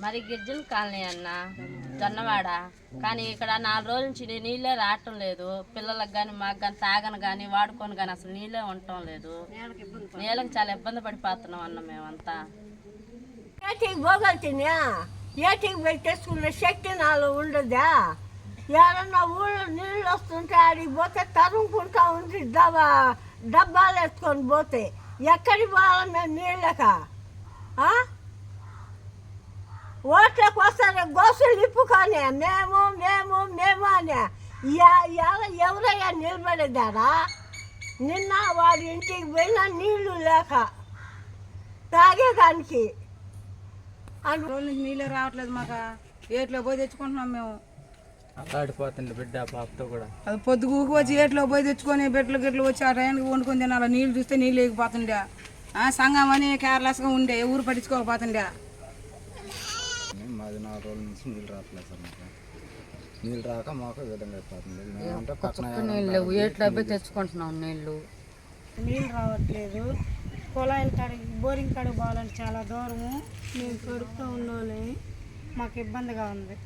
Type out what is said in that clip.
మరి గిరిజన కాలనీ అన్న జొన్నవాడ. కానీ ఇక్కడ 4 రోజుల నుంచి నీళ్ళే రావటం లేదు. పిల్లలకు కానీ మాకు కానీ తాగను కానీ వాడుకొని కానీ అసలు నీళ్ళే ఉండటం లేదు. నీళ్ళకి చాలా ఇబ్బంది పడిపోతున్నాం అన్న మేమంతా. ఏటికి పోగలుగుతున్నా ఏటికి పోయి తెచ్చుకునే శక్తి నాలో ఉండదా? ఎవరన్నా ఊళ్ళో నీళ్ళు వస్తుంటే ఆడికి పోతే తరుముకుంటా ఉంది డబ్బాలు ఎత్తుకొని పోతే ఎక్కడికి పోవాలి మేము నీళ్ళక? ఓట్లకు వస్తారే గోసులు ఇప్పుకొని మేము మేము మేము అని ఎవరయ్యా నిలబడేదారా? నిన్న వాడి ఇంటికి పోయినా నీళ్లు లేక తాగేదానికి రోజు నీళ్ళే రావట్లేదు. మాకు ఏట్లో పోయి తెచ్చుకుంటున్నాం మేము. ఆడిపోతుంది బిడ్డ పాపతో కూడా. అది పొద్దుగూకి వచ్చి ఏట్లో పోయి తెచ్చుకొని బెట్లు గిట్లు వచ్చి ఆ టైంకి వండుకొని తినాలి. నీళ్ళు చూస్తే నీళ్ళు లేకపోతుండే. సంఘం అని కేర్లెస్గా ఉండే ఊరు పట్టించుకోకపోతుండే. మాది 4 రోజుల నుంచి నీళ్ళు రావట్లేదు సార్. మాకు నీళ్ళు రాక మాకు విధంగా అయిపోతుంది. నీళ్ళు ఏట్లో పోయి తెచ్చుకుంటున్నాం. నీళ్ళు రావట్లేదు. పొలాయిల కాడికి బోరింగ్ కాడికి పోవాలంటే చాలా దూరము. మేము కడుపుతూ ఉన్నోళ్ళని మాకు ఇబ్బందిగా ఉంది.